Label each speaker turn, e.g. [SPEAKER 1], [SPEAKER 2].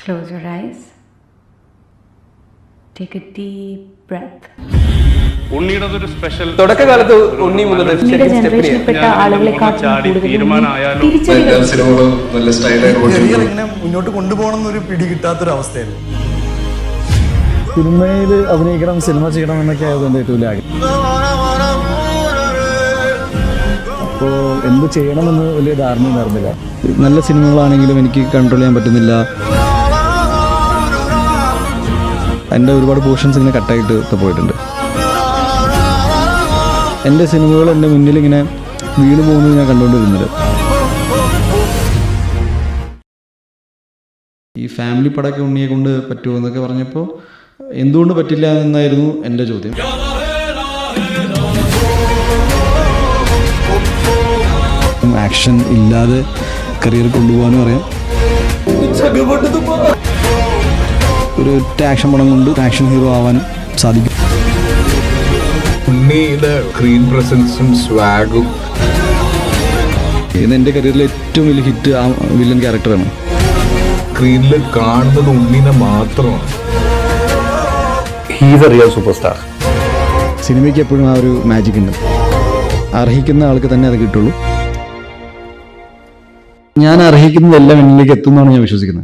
[SPEAKER 1] Close your eyes. Take a deep breath.
[SPEAKER 2] തുടക്കകാലത്ത് ഉണ്ണി മുതൽ
[SPEAKER 1] ജനറേഷനിൽപ്പെട്ട ആളുകളെക്കാളും
[SPEAKER 3] ഇങ്ങനെ മുന്നോട്ട് കൊണ്ടുപോകണം എന്നൊരു പിടി കിട്ടാത്തൊരവസ്ഥയായിരുന്നു.
[SPEAKER 4] സിനിമയിൽ അഭിനയിക്കണം, സിനിമ ചെയ്യണം എന്നൊക്കെ ആയതുകൊണ്ട് ഏറ്റവും വലിയ ആഗ്രഹം. അപ്പോൾ എന്ത് ചെയ്യണമെന്ന് വലിയ ധാരണ ഉണ്ടായിരുന്നില്ല. നല്ല സിനിമകളാണെങ്കിലും എനിക്ക് കൺട്രോൾ ചെയ്യാൻ പറ്റുന്നില്ല. എൻ്റെ ഒരുപാട് പോർഷൻസ് ഇങ്ങനെ കട്ടായിട്ട് പോയിട്ടുണ്ട്. എൻ്റെ സിനിമകൾ എൻ്റെ മുന്നിൽ ഇങ്ങനെ വീണ് പോകുന്നത് ഞാൻ കണ്ടുകൊണ്ടിരുന്നത്. ഈ ഫാമിലി പടമൊക്കെ ഉണ്ണിയെ കൊണ്ട് പറ്റുമോ എന്നൊക്കെ പറഞ്ഞപ്പോൾ എന്തുകൊണ്ട് പറ്റില്ല എന്നായിരുന്നു എൻ്റെ ചോദ്യം. ആക്ഷൻ ഇല്ലാതെ കരിയർ കൊണ്ടുപോകാനും അറിയാം. ഒരു ഒറ്റ ആക്ഷൻ പടം കൊണ്ട് ആക്ഷൻ ഹീറോ ആവാനും സാധിക്കും.
[SPEAKER 5] ഉണ്ണിയുടെ സ്ക്രീൻ പ്രസൻസും സ്വാഗും
[SPEAKER 4] ഇത് എൻ്റെ കരിയറിലെ ഏറ്റവും വലിയ ഹിറ്റ് ആ വില്ലൻ ക്യാരക്ടറാണ്.
[SPEAKER 5] സ്ക്രീനിൽ കാണുന്നത് ഉണ്ണിനെ മാത്രമാണ്.
[SPEAKER 2] He's A real super star.
[SPEAKER 4] സിനിമയ്ക്ക് എപ്പോഴും ആ ഒരു മാജിക് ഉണ്ട്. അർഹിക്കുന്ന ആൾക്ക് തന്നെ അത് കിട്ടുള്ളൂ. ഞാൻ അർഹിക്കുന്നതെല്ലാം എന്നിലേക്ക് എത്തുമെന്നാണ് ഞാൻ വിശ്വസിക്കുന്നത്.